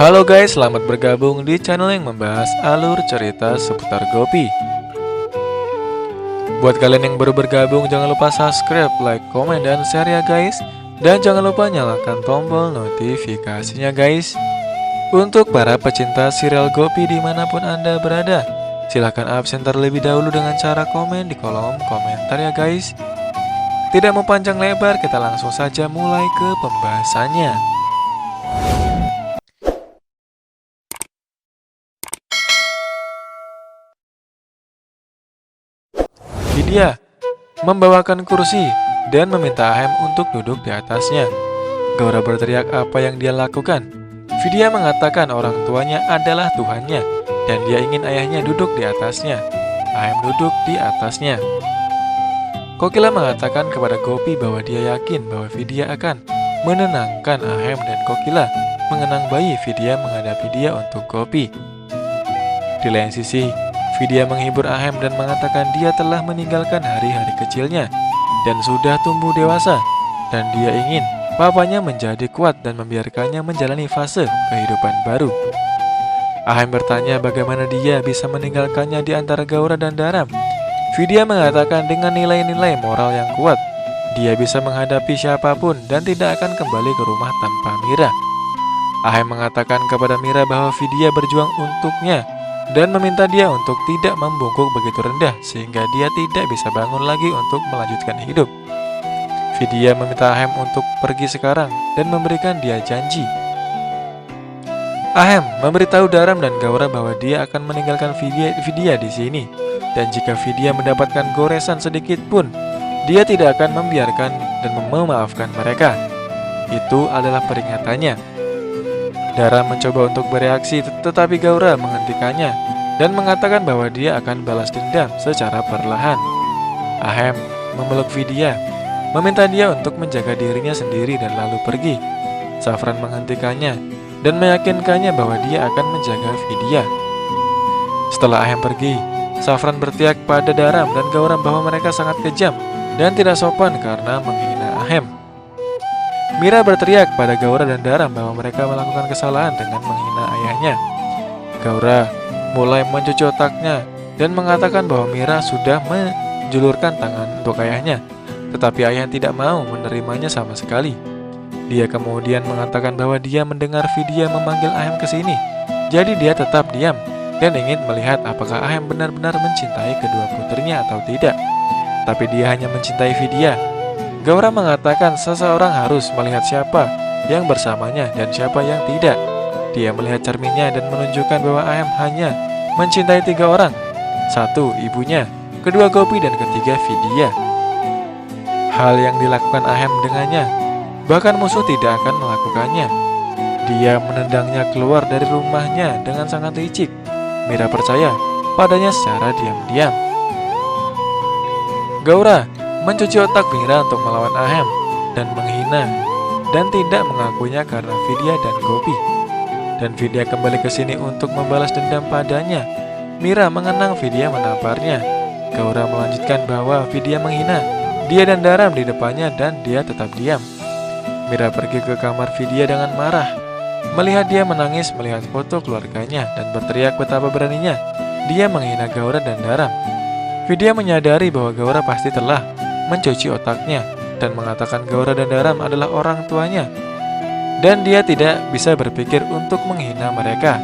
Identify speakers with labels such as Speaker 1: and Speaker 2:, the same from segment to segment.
Speaker 1: Halo guys, selamat bergabung di channel yang membahas alur cerita seputar Gopi. Buat kalian yang baru bergabung, jangan lupa subscribe, like, komen, dan share ya guys. Dan jangan lupa nyalakan tombol notifikasinya guys. Untuk para pecinta serial Gopi dimanapun Anda berada, silahkan absen terlebih dahulu dengan cara komen di kolom komentar ya guys. Tidak mau panjang lebar, kita langsung saja mulai ke pembahasannya. Vidya membawakan kursi dan meminta Ahem untuk duduk di atasnya. Gaura berteriak apa yang dia lakukan. Vidya mengatakan orang tuanya adalah Tuhannya dan dia ingin ayahnya duduk di atasnya. Ahem duduk di atasnya. Kokila mengatakan kepada Gopi bahwa dia yakin bahwa Vidya akan menenangkan Ahem dan Kokila mengenang bayi Vidya menghadapi dia untuk Gopi. Di lain sisi, Vidya menghibur Ahem dan mengatakan dia telah meninggalkan hari-hari kecilnya dan sudah tumbuh dewasa, dan dia ingin papanya menjadi kuat dan membiarkannya menjalani fase kehidupan baru. Ahem bertanya bagaimana dia bisa meninggalkannya di antara Gaura dan Daram. Vidya mengatakan dengan nilai-nilai moral yang kuat, dia bisa menghadapi siapapun dan tidak akan kembali ke rumah tanpa Mira. Ahem mengatakan kepada Mira bahwa Vidya berjuang untuknya dan meminta dia untuk tidak membungkuk begitu rendah sehingga dia tidak bisa bangun lagi untuk melanjutkan hidup. Vidya meminta Ahem untuk pergi sekarang dan memberikan dia janji. Ahem memberitahu Daram dan Gaura bahwa dia akan meninggalkan Vidya di sini, dan jika Vidya mendapatkan goresan sedikit pun, dia tidak akan membiarkan dan memaafkan mereka. Itu adalah peringatannya. Daram mencoba untuk bereaksi, tetapi Gaura menghentikannya dan mengatakan bahwa dia akan balas dendam secara perlahan. Ahem memeluk Vidya, meminta dia untuk menjaga dirinya sendiri dan lalu pergi. Safran menghentikannya dan meyakinkannya bahwa dia akan menjaga Vidya. Setelah Ahem pergi, Safran berteriak pada Daram dan Gaura bahwa mereka sangat kejam dan tidak sopan karena menghina Ahem. Mira berteriak pada Gaura dan Daram bahwa mereka melakukan kesalahan dengan menghina ayahnya. Gaura mulai mencuci otaknya dan mengatakan bahwa Mira sudah menjulurkan tangan untuk ayahnya, tetapi ayah tidak mau menerimanya sama sekali. Dia kemudian mengatakan bahwa dia mendengar Vidya memanggil Ahem ke sini, jadi dia tetap diam dan ingin melihat apakah Ahem benar-benar mencintai kedua putrinya atau tidak. Tapi dia hanya mencintai Vidya. Gaura mengatakan seseorang harus melihat siapa yang bersamanya dan siapa yang tidak. Dia melihat cerminnya dan menunjukkan bahwa Ahem hanya mencintai 3 orang. 1, ibunya, kedua Gopi, dan ketiga Vidya. Hal yang dilakukan Ahem dengannya, bahkan musuh tidak akan melakukannya. Dia menendangnya keluar dari rumahnya dengan sangat licik. Mira percaya padanya secara diam-diam. Gaura mencuci otak Mira untuk melawan Ahem dan menghina dan tidak mengakuinya karena Vidya dan Gopi. Dan Vidya kembali ke sini untuk membalas dendam padanya. Mira mengenang Vidya menamparnya. Gaura melanjutkan bahwa Vidya menghina dia dan Daram di depannya dan dia tetap diam. Mira pergi ke kamar Vidya dengan marah, melihat dia menangis melihat foto keluarganya dan berteriak betapa beraninya dia menghina Gaura dan Daram. Vidya menyadari bahwa Gaura pasti telah mencuci otaknya dan mengatakan Gaura dan Daram adalah orang tuanya, dan dia tidak bisa berpikir untuk menghina mereka.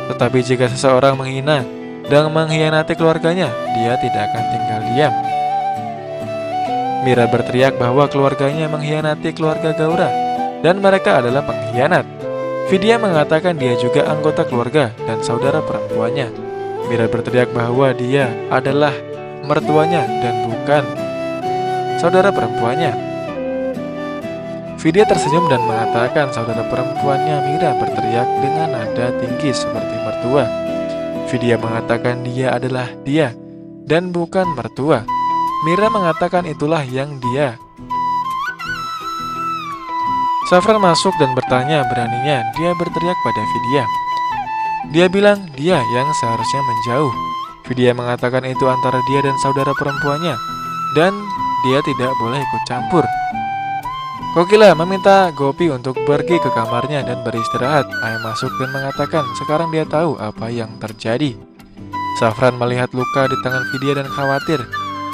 Speaker 1: Tetapi jika seseorang menghina dan mengkhianati keluarganya, dia tidak akan tinggal diam. Mira berteriak bahwa keluarganya mengkhianati keluarga Gaura dan mereka adalah pengkhianat. Vidya mengatakan dia juga anggota keluarga dan saudara perempuannya. Mira berteriak bahwa dia adalah mertuanya dan bukan saudara perempuannya. Vidya tersenyum dan mengatakan saudara perempuannya. Mira berteriak dengan nada tinggi seperti mertua. Vidya mengatakan dia adalah dia dan bukan mertua. Mira mengatakan itulah yang dia. Safran masuk dan bertanya beraninya dia berteriak pada Vidya. Dia bilang dia yang seharusnya menjauh. Vidya mengatakan itu antara dia dan saudara perempuannya dan dia tidak boleh ikut campur. Kokila meminta Gopi untuk pergi ke kamarnya dan beristirahat. Ayah masuk dan mengatakan sekarang dia tahu apa yang terjadi. Safran melihat luka di tangan Vidya dan khawatir.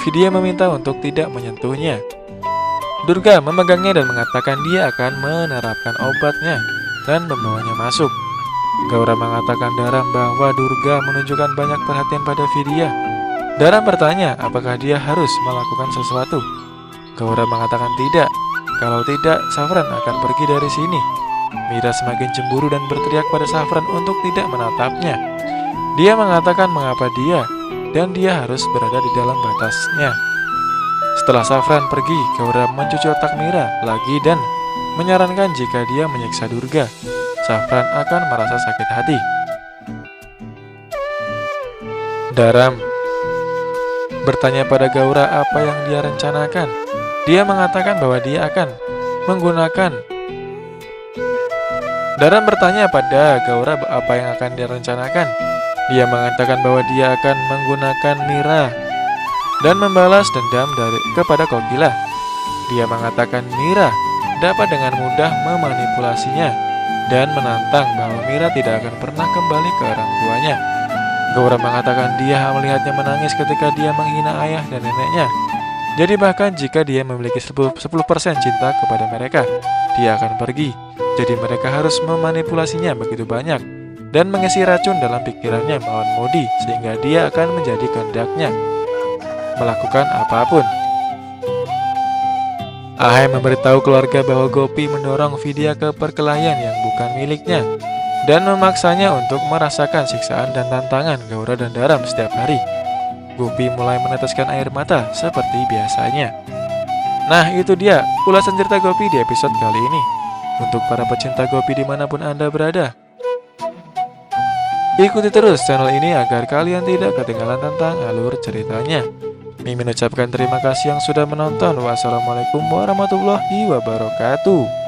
Speaker 1: Vidya meminta untuk tidak menyentuhnya. Durga memegangnya dan mengatakan dia akan menerapkan obatnya dan membawanya masuk. Gaura mengatakan Daram bahwa Durga menunjukkan banyak perhatian pada Vidya. Daram bertanya apakah dia harus melakukan sesuatu. Gaura mengatakan tidak. Kalau tidak, Safran akan pergi dari sini. Mira semakin cemburu dan berteriak pada Safran untuk tidak menatapnya. Dia mengatakan mengapa dia dan dia harus berada di dalam batasnya. Setelah Safran pergi, Gaura mencuci otak Mira lagi dan menyarankan jika dia menyiksa Durga, Safran akan merasa sakit hati. Daram bertanya pada Gaura apa yang dia rencanakan. Dia mengatakan bahwa dia akan menggunakan. Daram bertanya pada Gaura apa yang akan dia rencanakan. Dia mengatakan bahwa dia akan menggunakan Mira dan membalas dendam kepada Kokila. Dia mengatakan Mira dapat dengan mudah memanipulasinya dan menantang bahwa Mira tidak akan pernah kembali ke orang tuanya. Gaura mengatakan dia melihatnya menangis ketika dia menghina ayah dan neneknya. Jadi bahkan jika dia memiliki 10% cinta kepada mereka, dia akan pergi. Jadi mereka harus memanipulasinya begitu banyak dan mengisi racun dalam pikirannya melawan Modi sehingga dia akan menjadi kehendaknya melakukan apapun. Ahai memberitahu keluarga bahwa Gopi mendorong Vidya ke perkelahian yang bukan miliknya dan memaksanya untuk merasakan siksaan dan tantangan Gaura dan Daram setiap hari. Gopi mulai meneteskan air mata seperti biasanya. Nah itu dia ulasan cerita Gopi di episode kali ini. Untuk para pecinta Gopi dimanapun Anda berada, ikuti terus channel ini agar kalian tidak ketinggalan tentang alur ceritanya. Mimin ucapkan terima kasih yang sudah menonton. Wassalamualaikum warahmatullahi wabarakatuh.